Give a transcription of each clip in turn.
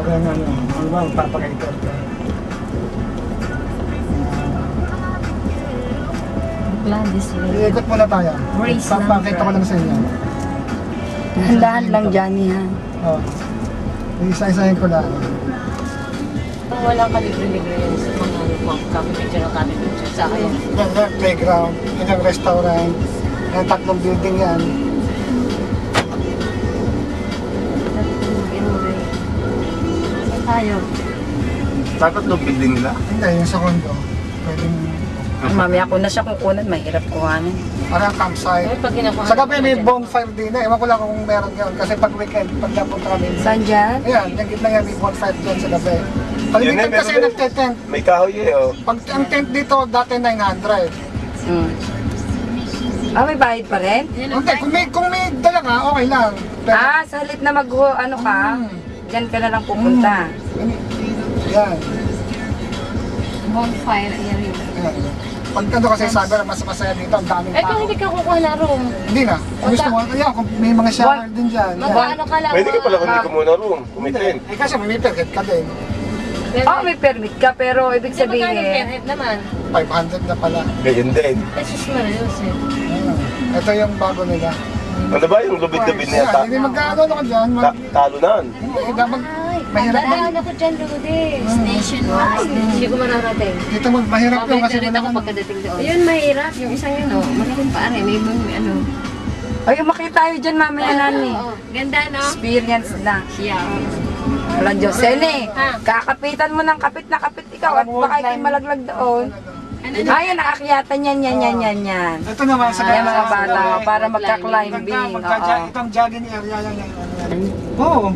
Kaya nga, ano ba, papakaitor ka. Iikot muna tayo. Papakita ko lang sa inyo. Handahan lang dyan yan. Oo. Isa-isahin ko lang. Walang kalibre-libre yan sa mga kami-picture na kami-picture sa akin. Yan, playground, ilang restaurant, yan, 3 building yan. Saan tayo? Dapat no building nila. Hindi, yung sa condo. Pwedeng, Mamaya ko na siya kukunan, mahirap kuhanin. parang campsite. Pag ginakuha Sa gabi may bonfire din na. Ewan ko lang kung meron yun. Kasi pag weekend, pag napunta kami. Saan dyan? Ayan, yung gitna yan, may bonfire dyan sa gabi. Kalimitan kasi meron din. nagte-tent. May kahoy eh, oh. Pag ang tent dito, dati 900. Ah, may bayad pa rin? Hindi, kung may dala ka, okay lang. Pero, Ah, sa halip na ano ka, dyan ka na lang pupunta. Yan. bonfire area. Yan. Pag ano kasi sabi na mas masaya dito, ang daming Eh kung tao. hindi ka kukuha na room, Hindi na. Kung gusto mo, ayan, kung may mga shower din dyan. Yan. magkano ka lang? Pwede ka pala kung hindi ka muna room. Hindi. Kumitin. Eh kasi may permit ka din. Oh, may permit ka, pero ibig Magkano sabihin, permit naman? 500 na pala. Ganyan din. Eh sus Marius eh. Ayan. Ito yung bago nila. Ano ba yung lubid-lubid na Ayan, yata? hindi magkano ka dyan. Talunan. Hindi, dapat Ay, mahirap yan. dadaan ako dyan, Rudy. Station 1. Hindi ko mararating. Dito mahirap yung kasi wala ako kang... pagkadating doon. Ayun, mahirap. Yung isang yun, oh. Malaking paan eh. May ano. ay, makita tayo dyan mamaya nani. Oo, ganda, no? Experience na. Yeah. Wala Diyos. Sene, Ha? kakapitan mo ng kapit na kapit ikaw at baka ikay malaglag doon. Ano? Ayun, naakyatan yan. Ito naman sa Yan mga sa bata, gabi. para magka-climbing. Oo. Itong jogging area lang yan. Oo.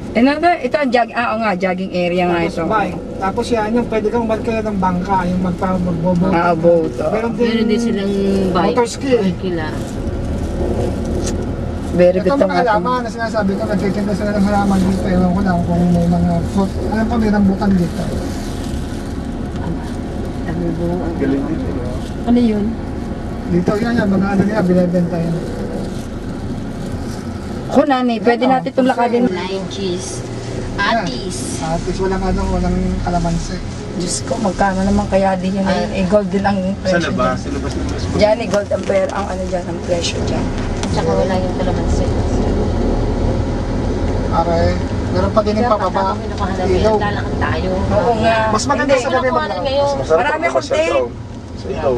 Ito ang jogging area nga ito. Bike. Tapos yan, yung pwede kang magkaya ng bangka, yung magbobo. Boat. Meron Meron din silang bike. motor ski. Kila. Very Ito good mga halaman na sinasabi ko, nagtitinda sila ng halaman dito. Ewan ko lang kung may mga fruit. Alam ko may rambutan dito. Galing din eh. Ano yun? Dito yan, mga ano nila, binibenta yan. Kung nani, pwede natin itong lakadin. Lime cheese. Atis. At least walang kalamansi. Diyos ko, magkano naman kaya din yan. Gold din ang Sa presyo labas, dyan. sa labas ng mas. Diyan, gold ang ano dyan, ang presyo dyan. Tsaka wala yung kalamansi. Are, meron pa din yung pababa. Ilaw. Lalakad tayo. Oo nga. Mas maganda sa gabi Kinukuha na mag ngayon. Masarap Marami pag akong namasyal tape. daw. Sa ilaw.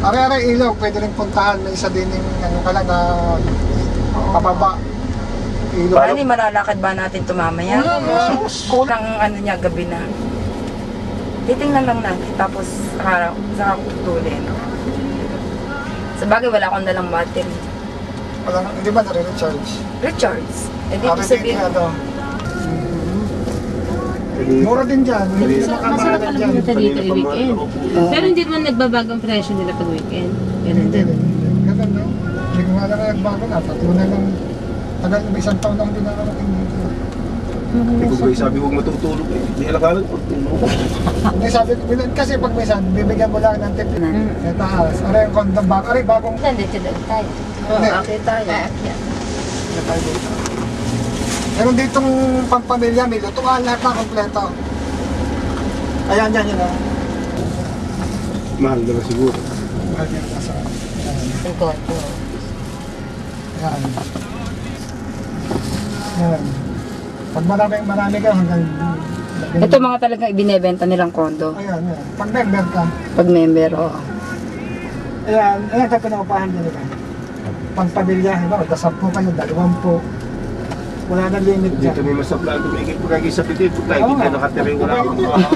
Are, ilaw, pwede rin puntahan. May isa din yung ano ka lang na pababa. Ilaw. Ano, malalakad ba natin ito mamaya? Kulang ano niya, gabi na. Titingnan lang natin, tapos saka kutulin. Sa bagay, wala akong dalang battery. Walang, hindi ba nare-recharge? Recharge. Eh, di ko Are, sabihin. ano. Mura din dyan. Hindi naman Masarap kamahal pala dyan. pumunta dito i-weekend. Pero hindi naman nagbabago ang presyo nila pag weekend. Ganun Hindi din. rin. Ganun, no? Hindi ko nga alam na nagbago na. Tatlo na lang. Tagal, may isang taon na hindi nakarating dito. Hindi ko kayo sabi huwag matutulog eh. Hindi alakalan ko. Hindi sabi ko, kasi pag may san, bibigyan mo lang ng tip. Sa taas. Aray, yung condom bag. Aray, bagong... Nandito doon tayo. Hindi. Okay tayo. Hindi tayo dito. Meron ditong pampamilya, may lutuan, lahat na kompleto. Ayan, yan, yun, oh. Mahal na ba siguro? Mahal yan, nasa... Ang koto. Yan. Yan. Pag marami ka hanggang... Ito mga talagang ibinebenta nilang kondo. Ayan, yan. Pag member ka. Pag member, oo. Ayan, ayan, ito pinaupahan din nila. Pagpamilya, iba, magka 10 kayo, 20. Wala na limit dyan. Dito may masaplado. May ikipagkagisa dito. Tayo hindi ka nakatira yung wala akong mga.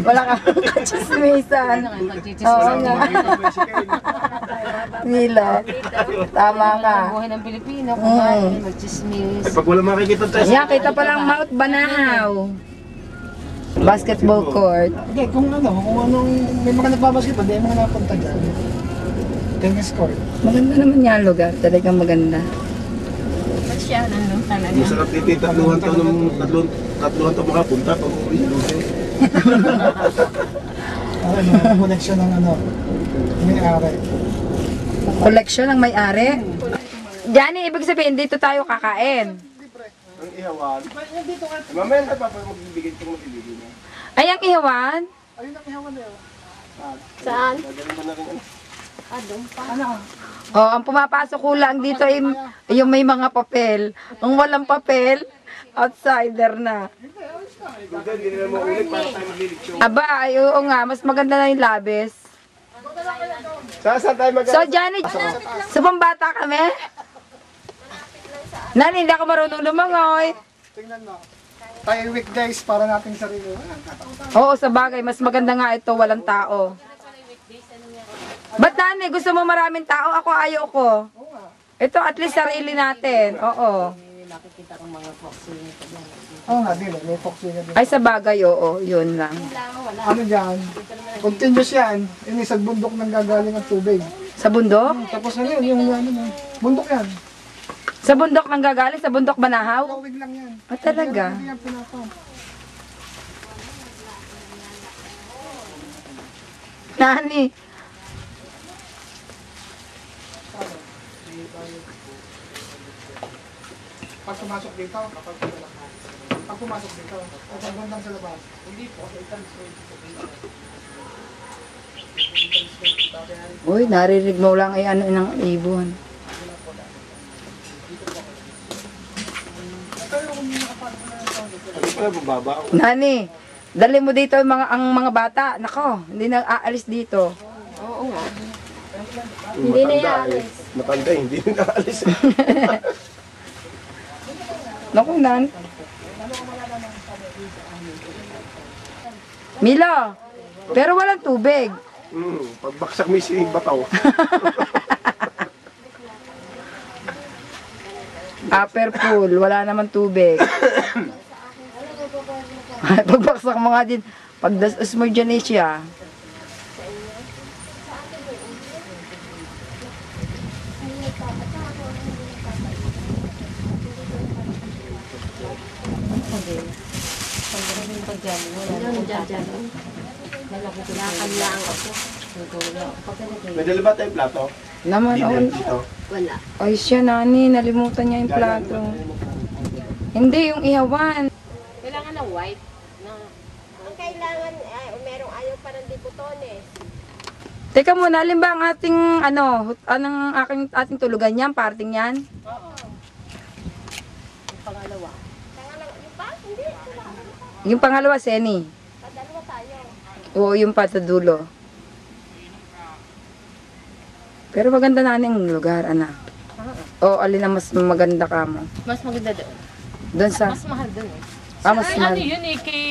Wala kang kachismisan. Oo nga. Nila. Tama ka. Buhay ng Pilipino, kumain, magchismis. Ay pag wala makikita tayo. Yan, kita pa lang Mount Banahaw. Basketball court. Hindi, kung anong may mga nagbabasket, hindi mga napunta dyan. Tennis court. Maganda naman yan lugar. Talagang maganda. Siya, nandun talaga. Masarap dito yung tatluhan taon makapunta pag uwi. Okay, may connection ng may-ari. Collection ng may-ari. Johnny, ibig sabihin dito tayo kakain. Ang ihawan. Mamaya na pa magbibigay kung magbibigay na. Ay, ang ihawan? Ayun ang ihawan na yun. Saan? Dadalhin mo na rin ano. Doon pa. Ano? Oh, ang pumapasok ko lang dito ay yung may mga papel. Ang walang papel, outsider na. Hindi nila mo ulit para tayo maglilitsyo. Aba, ay, oo nga, mas maganda na yung labis. Saan tayo mag- So, Johnny, sa pambata kami? Nani, hindi ako marunong lumangoy. Tingnan mo. Tayo weekdays para nating sarili. Oo, sa bagay, mas maganda nga ito, walang tao. Ba't Nani, gusto mo maraming tao? Ako ayaw ko. Ito, at least sarili natin. Oo. Nakikita kong mga vaccine ko dyan. Oo nga, di ba? May toxin na din. Ay, sa bagay, oo, yun lang. Ano dyan? Continuous yan. Yung isang bundok nang gagaling ang tubig. Sa bundok? Tapos ano yun, yung ano mo. Bundok yan. Sa bundok nang gagaling? Sa bundok Banahaw? Tawig lang yan. Ah, talaga? Hindi yan pinapam. Nani, Pag pumasok dito, kapag pag pumasok dito, kapag bandang sa labas. Hindi po, uy, narinig mo lang ay ano ng ibon. Ano pa bababa? Nani, dali mo dito ang mga bata. Nako, hindi na aalis dito. Oo nga. Hindi na yaalis. Matanda hindi na naalis eh. Naku, Nan. Milo, pero walang tubig. Pagbaksak mo si Bataw. Upper pool, wala naman tubig. Pagbaksak mo nga din, pagdas mo dyan siya. Pag dyan, wala na dyan. Nakakamlaan ako. May dala ba tayong plato? Naman, Dinner oh, dito. Wala. ay siya, Nani, nalimutan niya yung plato. Hindi, yung ihawan. Kailangan ng white. Na, Ang kailangan, merong ayaw pa ng dibutones. Teka muna, alin ba ang ating, anong ating tulugan yan, parting yan? yung pangalawa. Yung pa? Hindi. Yung pangalawa, Seni. Padalawa tayo. Oo, yung patadulo. Pero maganda na ang lugar, anak. O, alin na mas maganda ka mo? Mas maganda doon. Doon sa... Mas mahal doon eh. Ah, mas Ay, mahal. ano yun eh, kay...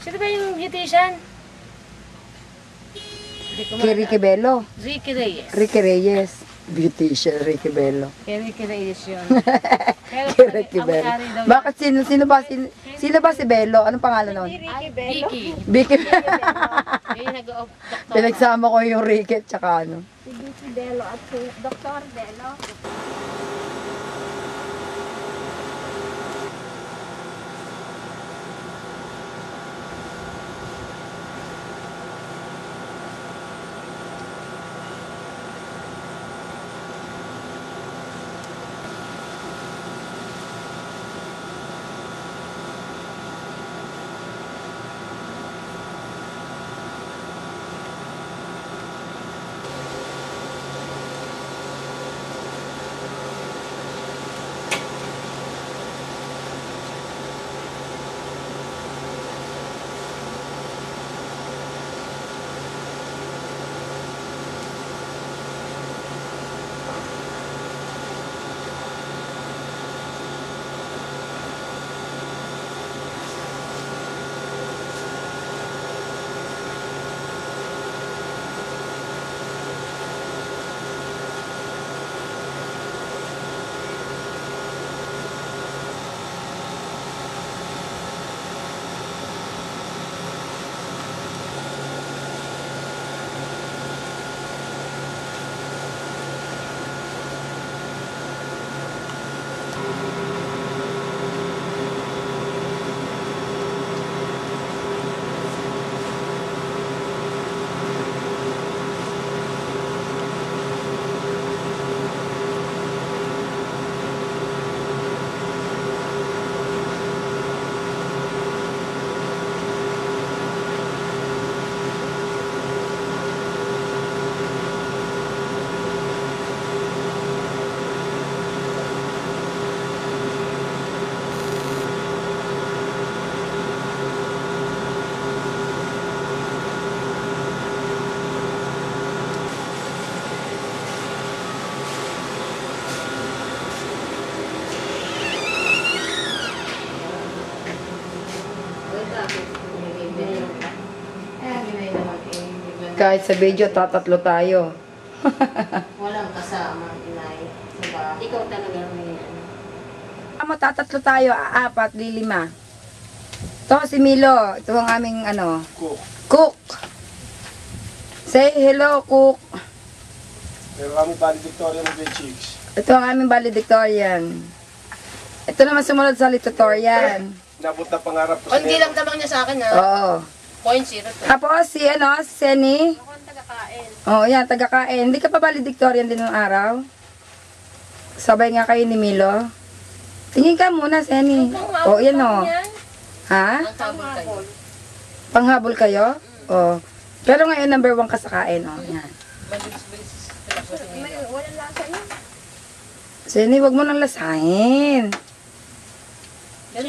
Sino ba yung beautician? Hindi ko Kay Ricky Bello. Ricky Reyes. Ricky Reyes. Beautician, Ricky Bello. Kay Ricky Reyes yun. Pero Kay Ricky ang Bello. may-ari daw Bakit sino ba si Bello? Anong pangalan nun? Ricky Bello. Vicky. Vicky. Yung nag-doktor. Pinagsama ko yung Ricky at saka ano. Si Ricky Bello at si Dr. Bello. Kahit sa video, tatatlo tayo. Walang kasama, inay. Diba? Ikaw talaga may ano. Tatatlo tayo, 4, 5. Ito si Milo. Ito ang aming cook. Say hello, cook. Pero kami valedictorian ng Grade 6. Ito ang aming valedictorian. Ito naman sumunod sa valedictorian. Nabot na pangarap ko O, hindi lang tabang niya sa akin, ha? Oo. 0.02. Tapos si si Senny. Ako ang taga-kain. Oh, yan, taga-kain. Hindi ka pa valedictorian din ng araw? Sabay nga kayo ni Milo. Tingin ka muna, Senny. Oh, yan o. Ha? Ang tabang kayo. Panghabol kayo? Oh. Pero ngayon, number 1 ka sa kain. Oh, yan. Mabilis-bilis. Walang lasa yun. Senny, wag mo nang lasahin. Pero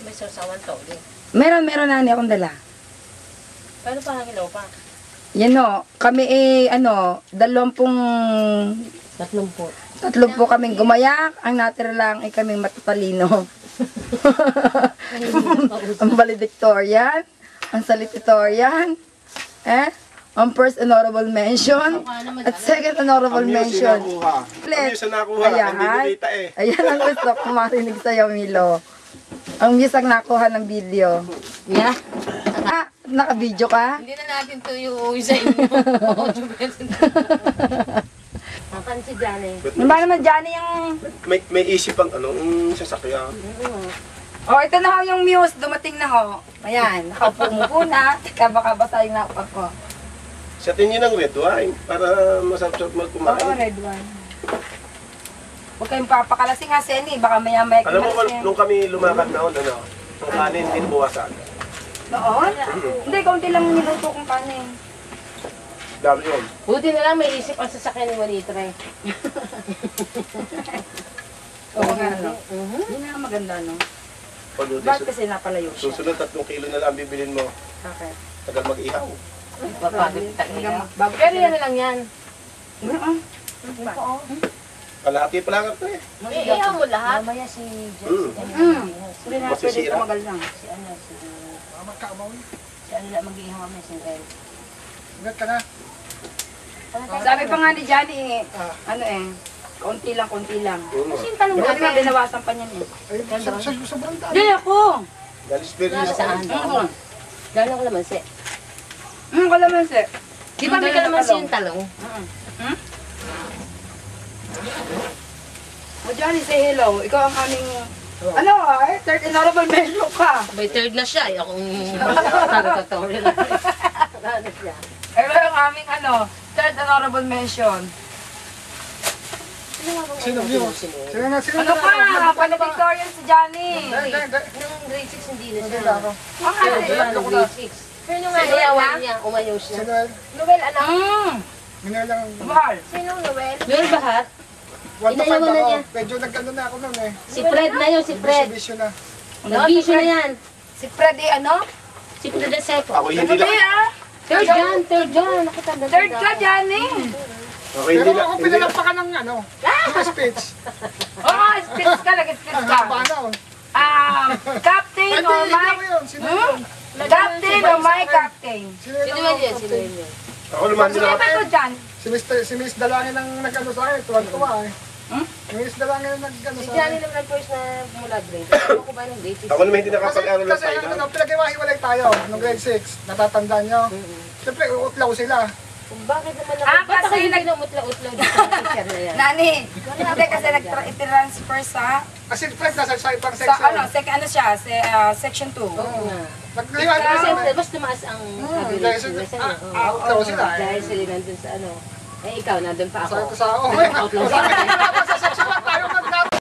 may sarsawan to, ulit. Meron nani akong dala. Paano pa ang ilaw pa? Yan o. Kami dalawampung 30. tatlo po kaming gumayak. Ang natira lang ay kaming matatalino. Ang valedictorian, ang salutatorian, ang first honorable mention, at second honorable mention. Kami yung nakuha. Ayan. Hindi nilita eh. Ayan ang gusto ko marinig sa'yo, Milo. Ang views ang nakuha ng video. Yeah. Naka-video ka? Hindi na natin to yung sa inyo. Akan si Johnny. Ano ba naman, Johnny, yung... May isip ang sasakyan. Oh, ito na ho yung muse. Dumating na ho. Ayan, nakaupo na. Teka, baka basa yung napak ko. Sa tingin ng red wine para masarap-sarap Oo, magkumain. red one. Huwag kayong papakalasing ha, Senny. Baka maya-maya Alam mo, kimalasing. nung kami lumakad noon, ang kanin din buwasan. Noon? Hindi, kaunti lang niluto kong kanin. Dami yun. Buti na lang may isip ang sasakyan ni Juanitra eh. Oo nga, no? Hindi na maganda, no? Pagod Bakit kasi napalayo siya? susunod 3 kilo na lang bibilin mo. Okay. Tagal mag-ihaw. Papagod tayo. Bago Pero yan na lang yan. Kalahati pa lang ito eh. Iihaw mo lahat. Mamaya si Hindi na pwede Masisira. tumagal lang. Si ano, si Magkamaw. ano lang mag-iihaw mamaya si El. Ugat ka na. Sabi pa nga ni Johnny, konti lang. Kasi yung tanong Bakit nga natin. binawasan pa niyan eh? Ay, sobrang daan. Hindi ako! Galis pero Saan? Gano'n ko naman si. Kalamansi. Di ba may kalamansi yung talong? O Johnny, say hello. Ikaw ang aming... third honorable mention ka. By third na siya. Akong tarot-tarot lang. Ano siya? Ikaw ang aming third honorable mention. Sino yun? Sino na? Ano pa? Valedictorian si Johnny. Nung grade 6 hindi na siya. Ako. Nung grade 6. Pero nung ayawan niya, umayaw siya. Sino? Noel, anak. Minalang. Mahal. Sinong Noel? Noel Bahat? One to Inayawan five na ako. niya. Medyo nagkano na ako noon eh. Si Fred na yun, si Fred. Bisyo na. Nag-bisyo na yan. Si Freddy Si Fred na second. ako hindi lang. Third John. Nakatanda. Third ka, Johnny. Ako Pero hindi lang. ako pinalampakan ng speech. Oo, speech ka. Nag-speech ka. Paano? Captain Hindi, or hindi my... ako yun. Sino yun? Captain or my captain? Sino Sino yun? man yun? Sino yun? Ako naman din Sino ako. ba ito dyan? Si Miss Dalangin ang nag-ano sa akin. Tuwan-tuwa eh. Si Miss Dalangin ang nag-ano Si sa Johnny akin. naman ang first na mula grade. Ano ko ba nung grade 6? Ako naman hindi nakapag-aral ng Kasi final. pinag-iwahiwalay tayo nung grade 6. Natatandaan nyo. Siyempre, utlaw sila. Bakit naman Ah, Ba't ako kasi hindi namutla-utlaw dito sa teacher na yan? Nani, hindi kasi nag-transfer sa... Kasi Fred, nasa sa ibang Sa section. section 2. Oo nga. Nag-iwahiwalay Kasi sila. mas tumaas ang dahil sa- ability nila outlaw sila eh. Dahil sila nandun sa ano. Eh ikaw, nandun pa ako. Sabi ko sa ako. Outlaw sila.